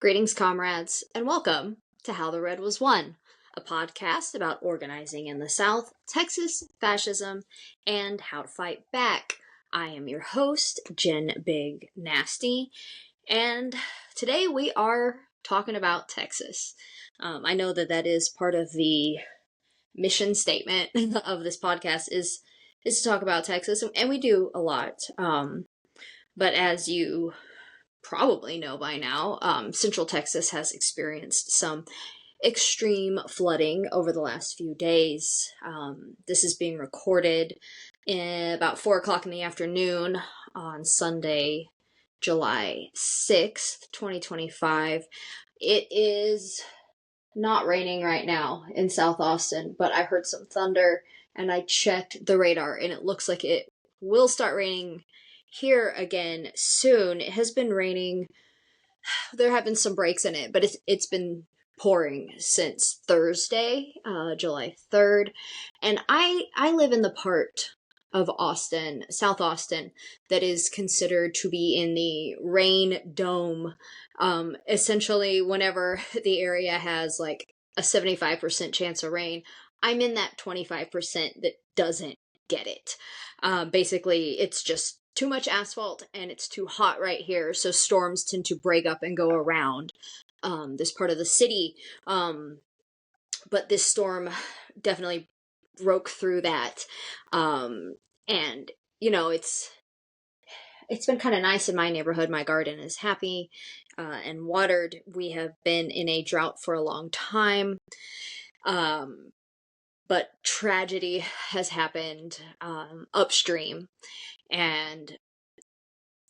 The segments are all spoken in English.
Greetings, comrades, and welcome to How the Red Was Won, a podcast about organizing in the South, Texas, fascism, and how to fight back. I am your host, Jen Big Nasty, and today we are talking about Texas. I know that is part of the mission statement of this podcast is to talk about Texas, and we do a lot. But as you probably know by now, Central Texas has experienced some extreme flooding over the last few days. This is being recorded about 4 o'clock in the afternoon on Sunday, July 6th, 2025. It is not raining right now in South Austin, but I heard some thunder and I checked the radar and it looks like it will start raining here again soon. It has been raining. There have been some breaks in it, but it's been pouring since Thursday, July 3rd. And I live in the part of Austin, South Austin, that is considered to be in the rain dome. Essentially, whenever the area has like a 75% chance of rain, I'm in that 25% that doesn't get it. Basically, it's just too much asphalt and it's too hot right here, so storms tend to break up and go around this part of the city. But this storm definitely broke through that. And you know, it's been kind of nice in my neighborhood. My garden is happy and watered. We have been in a drought for a long time. But tragedy has happened upstream, and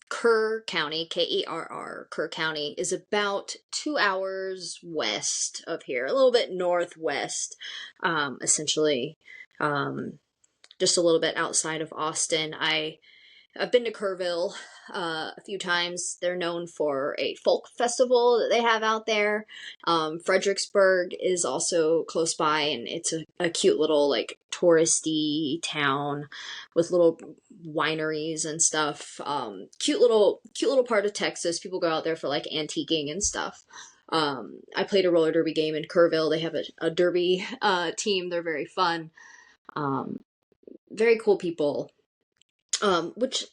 Kerr County, Kerr, Kerr County, is about 2 hours west of here, a little bit northwest, essentially, just a little bit outside of Austin. I've been to Kerrville a few times. They're known for a folk festival that they have out there. Fredericksburg is also close by, and it's a cute little like touristy town with little wineries and stuff. Cute little part of Texas. People go out there for like antiquing and stuff. I played a roller derby game in Kerrville. They have a derby team. They're very fun. Very cool people. Which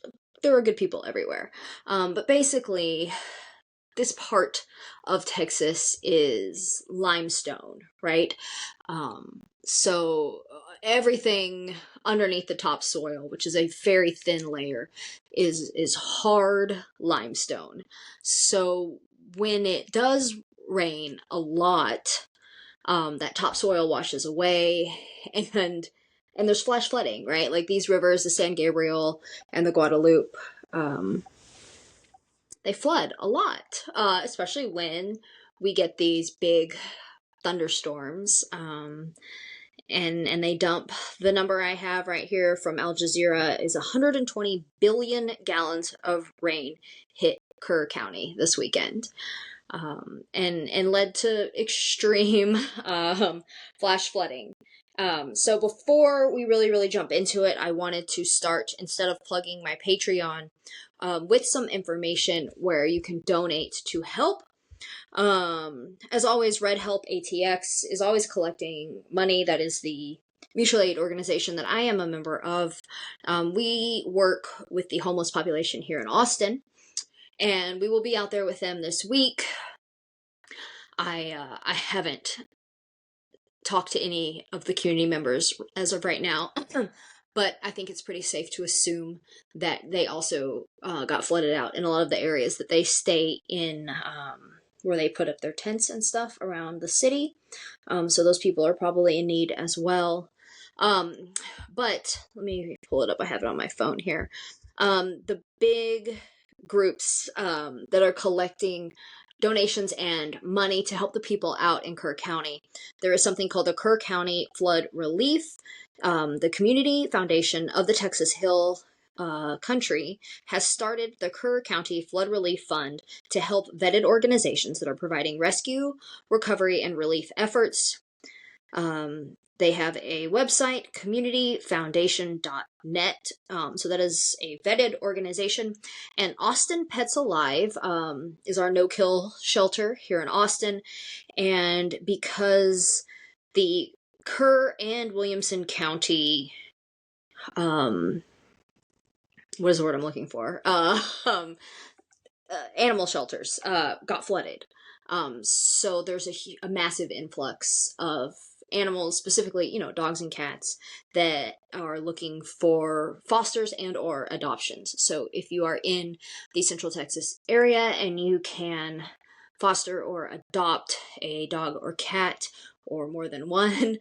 there are good people everywhere. But basically, this part of Texas is limestone, right? So everything underneath the topsoil, which is a very thin layer, is hard limestone. So when it does rain a lot, that topsoil washes away, and there's flash flooding, right? Like these rivers, the San Gabriel and the Guadalupe, they flood a lot, especially when we get these big thunderstorms. And they dump, the number I have right here from Al Jazeera is 120 billion gallons of rain hit Kerr County this weekend. And led to extreme flash flooding. So before we really jump into it, I wanted to start, instead of plugging my Patreon, with some information where you can donate to help. As always, Help ATX is always collecting money. That is the mutual aid organization that I am a member of. We work with the homeless population here in Austin, and we will be out there with them this week. I haven't talked to any of the community members as of right now, but I think it's pretty safe to assume that they also got flooded out in a lot of the areas that they stay in, where they put up their tents and stuff around the city. So those people are probably in need as well. But let me pull it up. I have it on my phone here. The big groups that are collecting donations and money to help the people out in Kerr County. There is something called the Kerr County Flood Relief. The Community Foundation of the Texas Hill Country has started the Kerr County Flood Relief Fund to help vetted organizations that are providing rescue, recovery, and relief efforts. They have a website, communityfoundation.net. So that is a vetted organization. And Austin Pets Alive is our no-kill shelter here in Austin. And because the Kerr and Williamson County, what is the word I'm looking for? Animal shelters got flooded. So there's a massive influx of animals, specifically, dogs and cats, that are looking for fosters and or adoptions. So if you are in the Central Texas area and you can foster or adopt a dog or cat or more than one,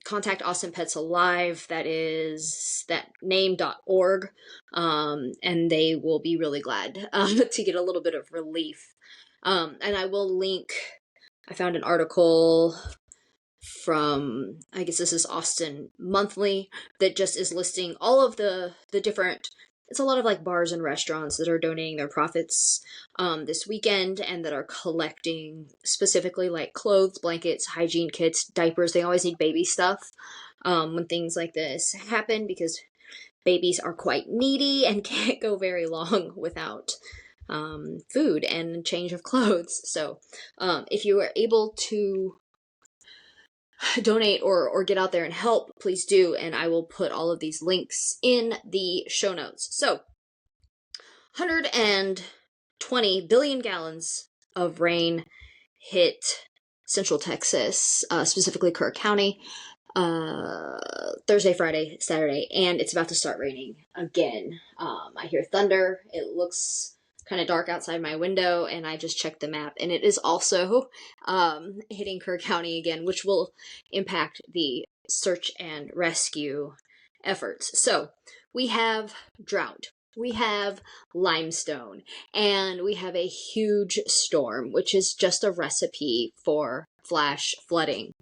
contact Austin Pets Alive. That is that name.org. And they will be really glad to get a little bit of relief. And I will link, I found an article from, I guess this is Austin Monthly, that just is listing all of the different, it's a lot of like bars and restaurants that are donating their profits this weekend and that are collecting specifically like clothes, blankets, hygiene kits, diapers. They always need baby stuff when things like this happen because babies are quite needy and can't go very long without food and change of clothes. So if you are able to donate or get out there and help, please do. And I will put all of these links in the show notes. So 120 billion gallons of rain hit Central Texas, specifically Kerr County, Thursday, Friday, Saturday, and it's about to start raining again. I hear thunder. It looks kind of dark outside my window, and I just checked the map, and it is also hitting Kerr County again, which will impact the search and rescue efforts. So we have drought, we have limestone, and we have a huge storm, which is just a recipe for flash flooding.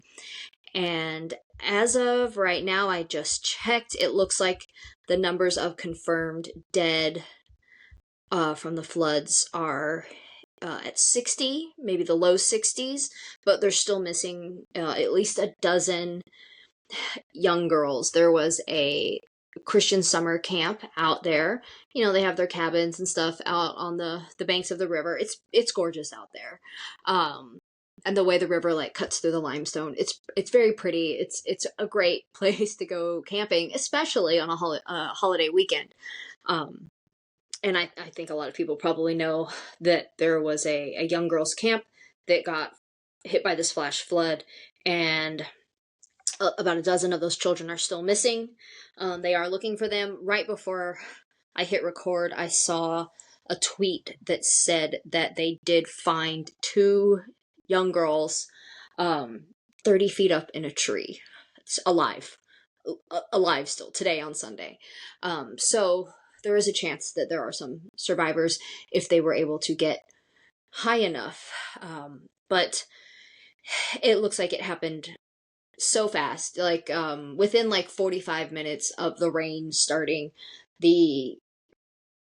And as of right now, I just checked, it looks like the numbers of confirmed dead from the floods are at 60, maybe the low 60s, but they're still missing at least a dozen young girls. There was a Christian summer camp out there. They have their cabins and stuff out on the banks of the river. It's gorgeous out there. And the way the river like cuts through the limestone, it's very pretty. It's a great place to go camping, especially on a holiday weekend. And I think a lot of people probably know that there was a young girls camp that got hit by this flash flood, and about a dozen of those children are still missing. They are looking for them. Right before I hit record, I saw a tweet that said that they did find 2 young girls 30 feet up in a tree. It's alive still today on Sunday. So there is a chance that there are some survivors if they were able to get high enough. But it looks like it happened so fast, like within like 45 minutes of the rain starting, the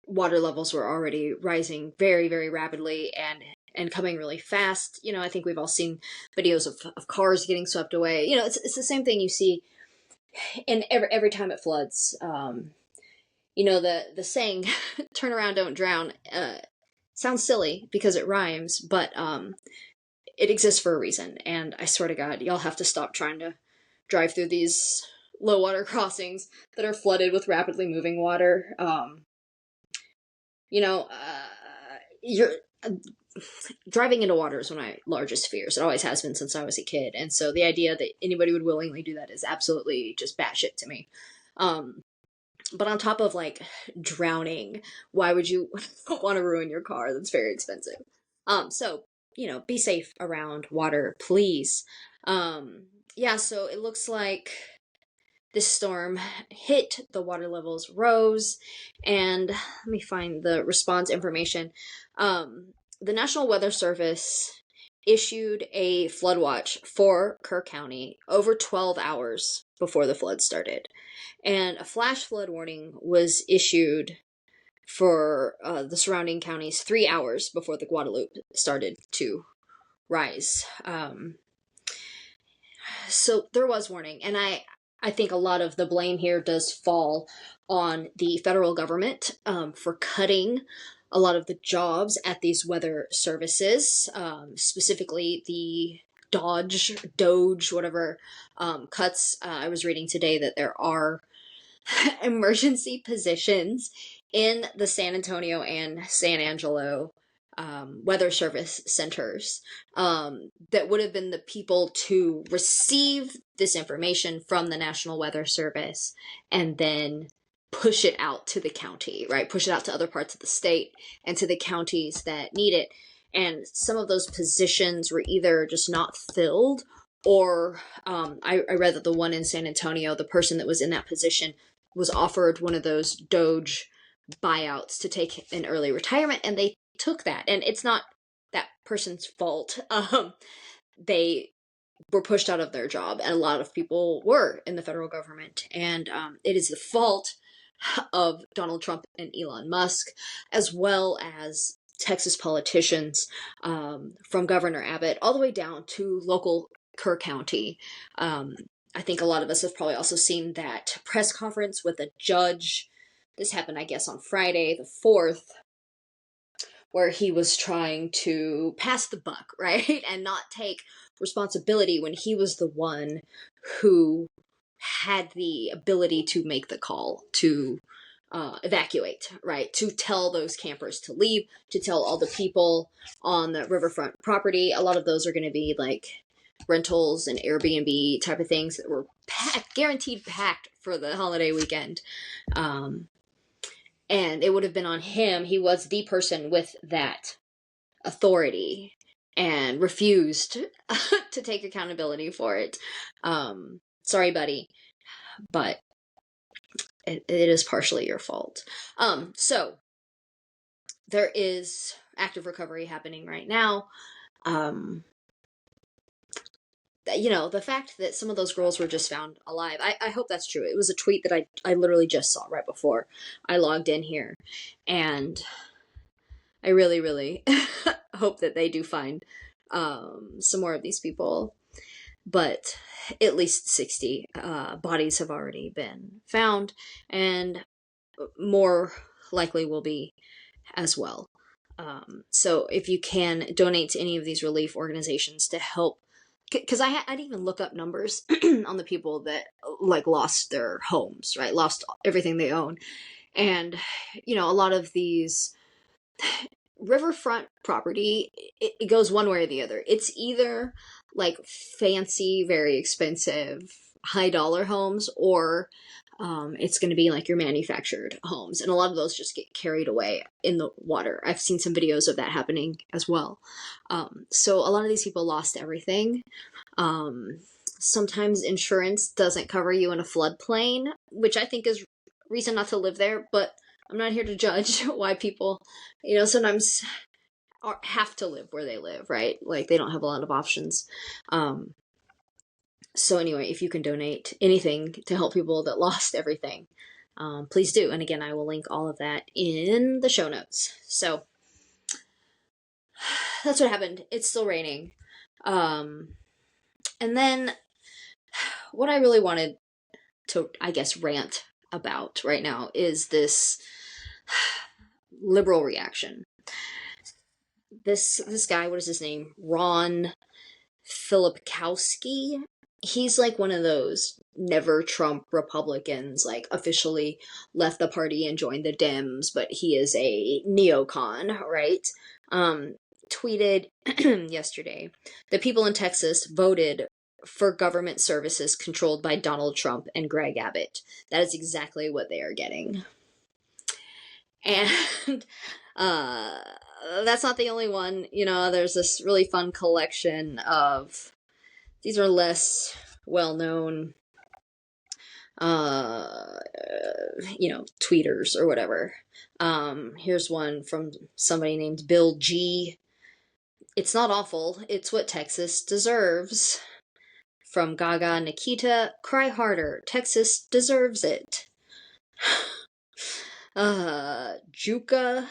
water levels were already rising very, very rapidly and coming really fast. I think we've all seen videos of cars getting swept away. It's the same thing you see in every time it floods. The saying "turn around, don't drown" sounds silly because it rhymes, but it exists for a reason. And I swear to God, y'all have to stop trying to drive through these low water crossings that are flooded with rapidly moving water. You're driving into water is one of my largest fears. It always has been since I was a kid. And so the idea that anybody would willingly do that is absolutely just batshit to me. But on top of like drowning, why would you want to ruin your car? That's very expensive. So, be safe around water, please. So it looks like this storm hit, the water levels rose, and let me find the response information. The National Weather Service issued a flood watch for Kerr County over 12 hours before the flood started. And a flash flood warning was issued for the surrounding counties 3 hours before the Guadalupe started to rise. So there was warning, and I think a lot of the blame here does fall on the federal government for cutting a lot of the jobs at these weather services, specifically the Doge, whatever cuts. I was reading today that there are emergency positions in the San Antonio and San Angelo weather service centers that would have been the people to receive this information from the National Weather Service and then push it out to the county, right? Push it out to other parts of the state and to the counties that need it. And some of those positions were either just not filled, or I read that the one in San Antonio, the person that was in that position was offered one of those Doge buyouts to take an early retirement, and they took that. And it's not that person's fault. They were pushed out of their job, and a lot of people were in the federal government. And it is the fault of Donald Trump and Elon Musk, as well as Texas politicians, from Governor Abbott all the way down to local Kerr County. I think a lot of us have probably also seen that press conference with a judge. This happened, I guess, on Friday, the 4th, where he was trying to pass the buck, right? And not take responsibility when he was the one who had the ability to make the call to evacuate, right? To tell those campers to leave, to tell all the people on the riverfront property. A lot of those are going to be like rentals and Airbnb type of things that were guaranteed packed for the holiday weekend. And it would have been on him. He was the person with that authority and refused to take accountability for it. Sorry, buddy, but it is partially your fault. So there is active recovery happening right now. The fact that some of those girls were just found alive, I hope that's true. It was a tweet that I literally just saw right before I logged in here. And I really, really hope that they do find some more of these people. But at least 60 bodies have already been found, and more likely will be as well. So if you can donate to any of these relief organizations to help, because I didn't even look up numbers on the people that lost their homes, right? Lost everything they own. And, a lot of these riverfront property, it goes one way or the other. It's either fancy, very expensive, high dollar homes, or it's going to be your manufactured homes. And a lot of those just get carried away in the water. I've seen some videos of that happening as well. So a lot of these people lost everything. Sometimes insurance doesn't cover you in a floodplain, which I think is reason not to live there, but I'm not here to judge why people, sometimes have to live where they live, right? They don't have a lot of options. So anyway, if you can donate anything to help people that lost everything, please do. And again, I will link all of that in the show notes. So that's what happened. It's still raining. And then what I really wanted to, I guess, rant about right now is this liberal reaction. This guy, what is his name? Ron Filipkowski. He's one of those never Trump Republicans, officially left the party and joined the Dems, but he is a neocon, right? Tweeted yesterday, the people in Texas voted for government services controlled by Donald Trump and Greg Abbott. That is exactly what they are getting. And that's not the only one. There's this really fun collection of, these are less well-known, tweeters or whatever. Here's one from somebody named Bill G. It's not awful. It's what Texas deserves. From Gaga Nikita, cry harder. Texas deserves it. Juka,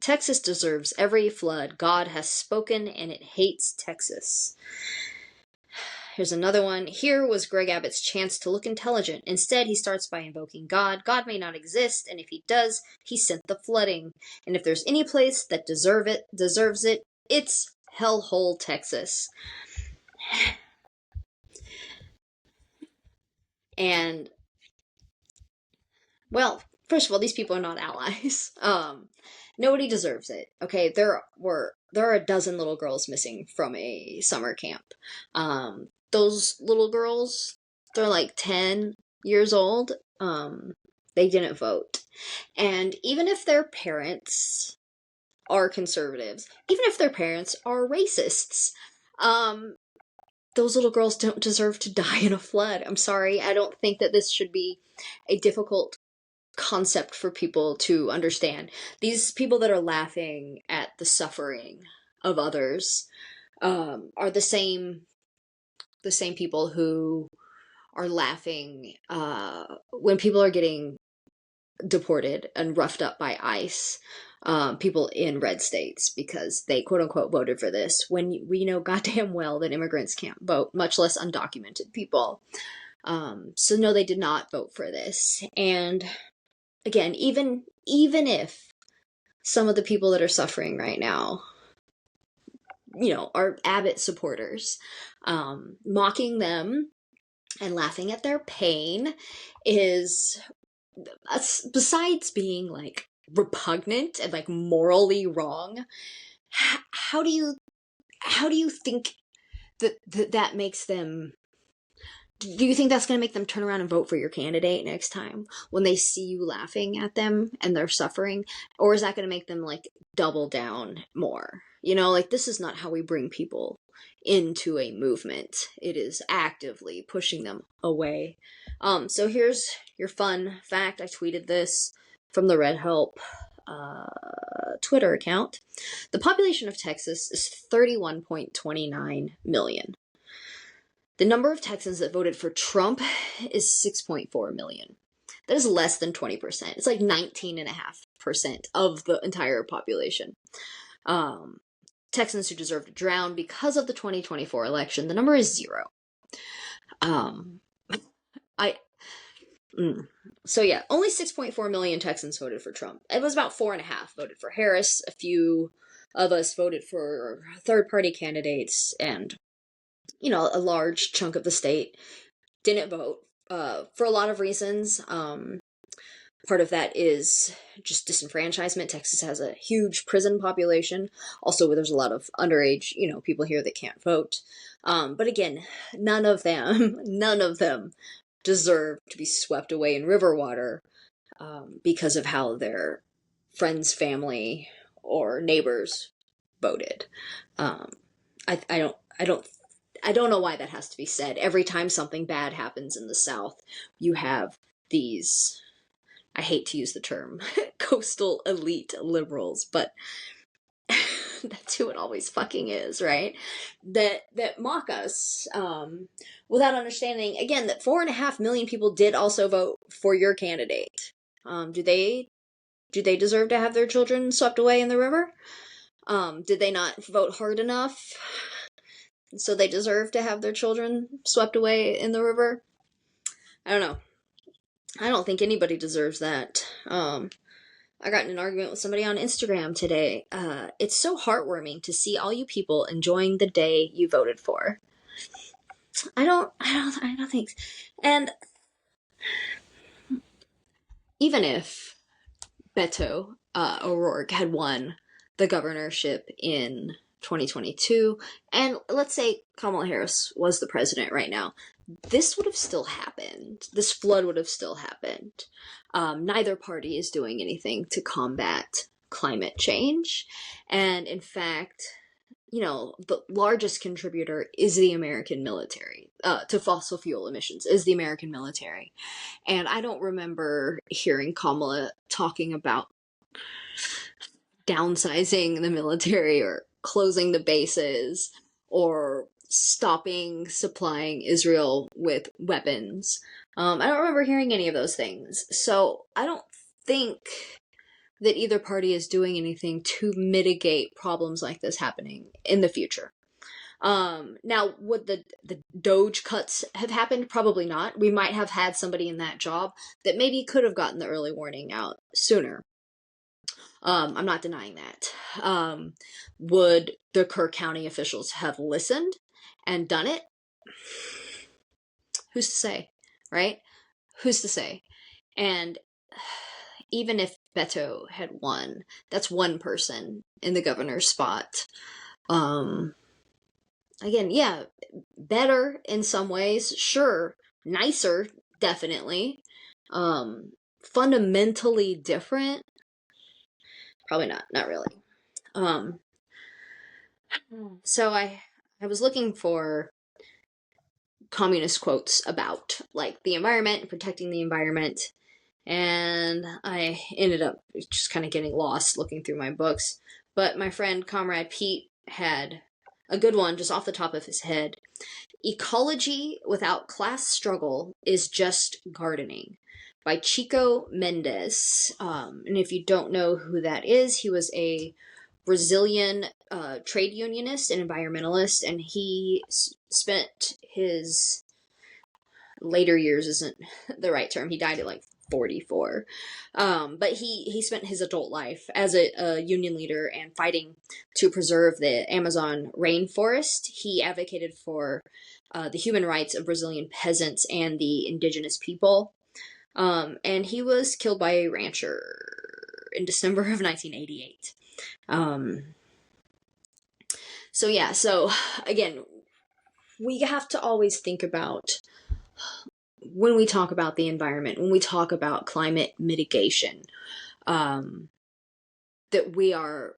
Texas deserves every flood. God has spoken and it hates Texas. Here's another one. Here was Greg Abbott's chance to look intelligent. Instead, he starts by invoking God. God may not exist, and if he does, he sent the flooding. And if there's any place that deserves it, it's hellhole, Texas. And, well, first of all, these people are not allies. Nobody deserves it. Okay, there are a dozen little girls missing from a summer camp. Those little girls, they're like 10 years old. They didn't vote. And even if their parents are conservatives, even if their parents are racists, those little girls don't deserve to die in a flood. I'm sorry. I don't think that this should be a difficult concept for people to understand. These people that are laughing at the suffering of others are the same people who are laughing when people are getting deported and roughed up by ICE, people in red states, because they quote unquote voted for this, when we know goddamn well that immigrants can't vote, much less undocumented people. So no, they did not vote for this. And again, even if some of the people that are suffering right now, are Abbott supporters, mocking them and laughing at their pain is, besides being like repugnant and like morally wrong, how do you think that makes them? Do you think that's going to make them turn around and vote for your candidate next time when they see you laughing at them and they're suffering? Or is that going to make them like double down more? Like, this is not how we bring people into a movement. It is actively pushing them away. So here's your fun fact. I tweeted this from the Red Help Twitter account. The population of Texas is 31.29 million. The number of Texans that voted for Trump is 6.4 million. That is less than 20%. It's like 19.5% of the entire population. Texans who deserve to drown because of the 2024 election, the number is 0. So yeah, only 6.4 million Texans voted for Trump. It was about 4.5 voted for Harris. A few of us voted for third-party candidates, and a large chunk of the state didn't vote for a lot of reasons. Part of that is just disenfranchisement. Texas has a huge prison population. Also, there's a lot of underage, people here that can't vote. But again, none of them deserve to be swept away in river water because of how their friends, family, or neighbors voted. I don't know why that has to be said. Every time something bad happens in the South, you have these, I hate to use the term, coastal elite liberals, but that's who it always fucking is, right? That mock us without understanding, again, that 4.5 million people did also vote for your candidate. Do they deserve to have their children swept away in the river? Did they not vote hard enough? So they deserve to have their children swept away in the river? I don't know. I don't think anybody deserves that. I got in an argument with somebody on Instagram today. It's so heartwarming to see all you people enjoying the day you voted for. I don't think so. And even if Beto O'Rourke had won the governorship in 2022, and let's say Kamala Harris was the president right now, this would have still happened. This flood would have still happened. Neither party is doing anything to combat climate change. And in fact, the largest contributor is the American military to fossil fuel emissions, is the American military. And I don't remember hearing Kamala talking about downsizing the military or closing the bases or stopping supplying Israel with weapons. I don't remember hearing any of those things. So I don't think that either party is doing anything to mitigate problems like this happening in the future. Now, would the Doge cuts have happened? Probably not. We might have had somebody in that job that maybe could have gotten the early warning out sooner. I'm not denying that. Would the Kerr County officials have listened and done it? Who's to say, right? Who's to say? And even if Beto had won, that's one person in the governor's spot. Again, yeah, better in some ways, sure. Nicer, definitely. Fundamentally different, probably not really. So I was looking for communist quotes about like the environment, protecting the environment, and I ended up just kind of getting lost looking through my books. But my friend Comrade Pete had a good one just off the top of his head. Ecology without class struggle is just gardening, by Chico Mendes. And if you don't know who that is, he was a Brazilian trade unionist and environmentalist, and he spent his later years, isn't the right term, he died at like 44. But he spent his adult life as a union leader and fighting to preserve the Amazon rainforest. He advocated for the human rights of Brazilian peasants and the indigenous people. And he was killed by a rancher in December of 1988. So again, we have to always think about, when we talk about the environment, when we talk about climate mitigation, that we are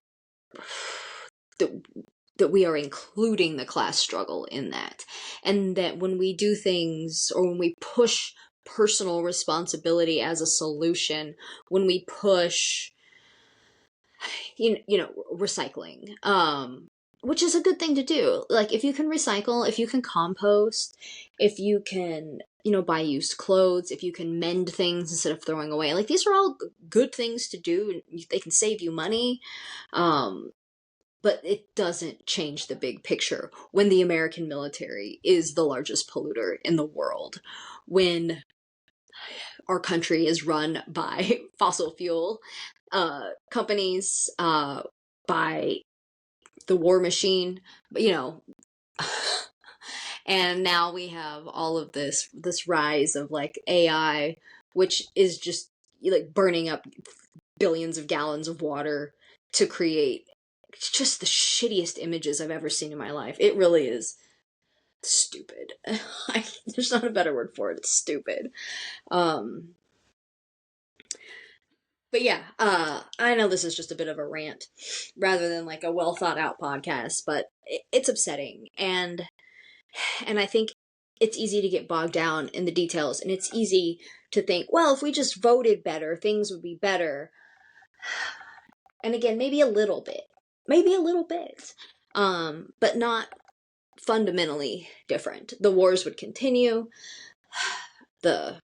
including the class struggle in that, and that when we do things, or when we push personal responsibility as a solution, when we push recycling, which is a good thing to do. Like, if you can recycle, if you can compost, if you can, buy used clothes, if you can mend things instead of throwing away, like, these are all good things to do. They can save you money. But it doesn't change the big picture when the American military is the largest polluter in the world, when our country is run by fossil fuel companies, by the war machine, and now we have all of this rise of like AI, which is just like burning up billions of gallons of water to create just the shittiest images I've ever seen in my life. It really is stupid. There's not a better word for it. It's stupid. But yeah, I know this is just a bit of a rant rather than like a well thought out podcast, but it's upsetting. And I think it's easy to get bogged down in the details, and it's easy to think, well, if we just voted better, things would be better. And again, maybe a little bit, but not fundamentally different. The wars would continue. The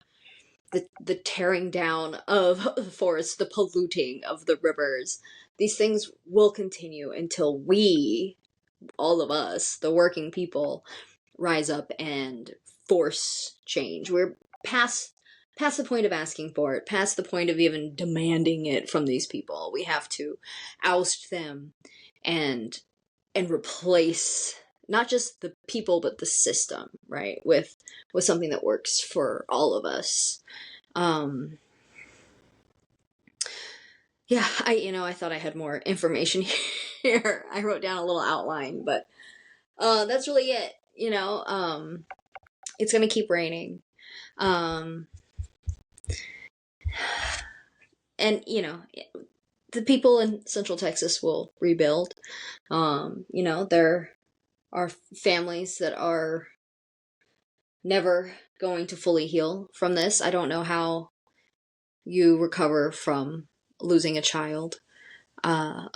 tearing down of the forests, the polluting of the rivers, these things will continue until we, all of us, the working people, rise up and force change. We're past the point of asking for it, past the point of even demanding it from these people. We have to oust them and replace not just the people but the system, right, with something that works for all of us. Yeah, I thought I had more information here. I wrote down a little outline, but that's really it. It's gonna keep raining. And the people in Central Texas will rebuild. There are families that are never going to fully heal from this. I don't know how you recover from losing a child. I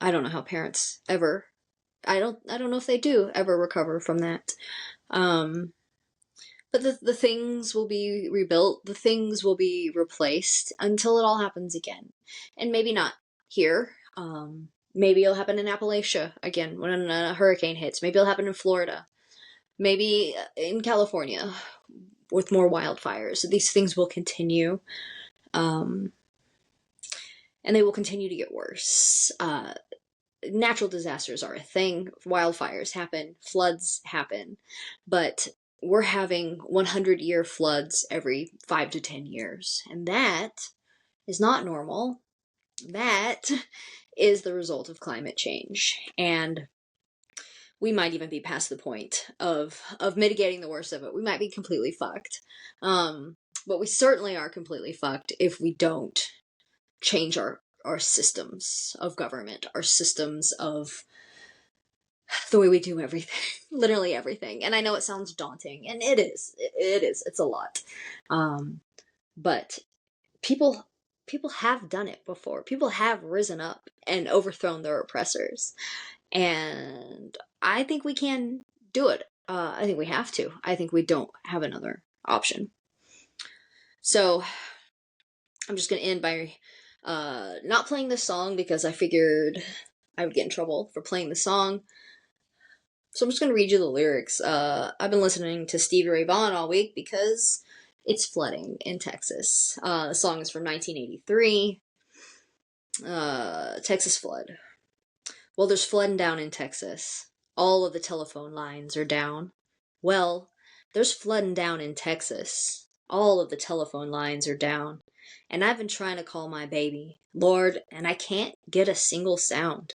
don't know how parents ever. I don't know if they do ever recover from that. But the things will be rebuilt. The things will be replaced until it all happens again, and maybe not here. Maybe it'll happen in Appalachia again when a hurricane hits. Maybe it'll happen in Florida. Maybe in California with more wildfires. These things will continue. And they will continue to get worse. Natural disasters are a thing. Wildfires happen. Floods happen. But we're having 100-year floods every 5 to 10 years. And that is not normal. That is the result of climate change. And we might even be past the point of mitigating the worst of it. We might be completely fucked. But we certainly are completely fucked if we don't change our systems of government, our systems of the way we do everything, literally everything. And I know it sounds daunting, and it is. It's a lot. But people have done it before. People have risen up and overthrown their oppressors. And I think we can do it. I think we have to. I think we don't have another option. So I'm just going to end by not playing this song because I figured I would get in trouble for playing the song. So I'm just going to read you the lyrics. I've been listening to Stevie Ray Vaughan all week because it's flooding in Texas. The song is from 1983. Texas flood. Well, there's flooding down in Texas. All of the telephone lines are down. Well, there's flooding down in Texas. All of the telephone lines are down. And I've been trying to call my baby, Lord, and I can't get a single sound.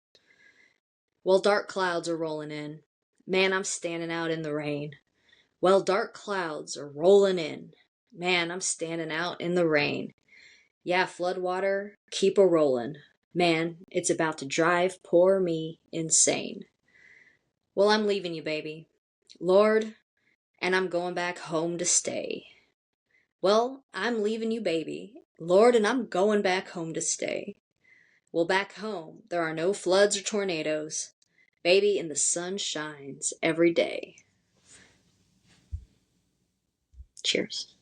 Well, dark clouds are rolling in. Man, I'm standing out in the rain. Well, dark clouds are rolling in. Man, I'm standing out in the rain. Yeah, floodwater, keep a rollin'. Man, it's about to drive poor me insane. Well, I'm leaving you, baby. Lord, and I'm going back home to stay. Well, I'm leaving you, baby. Lord, and I'm going back home to stay. Well, back home, there are no floods or tornadoes. Baby, and the sun shines every day. Cheers.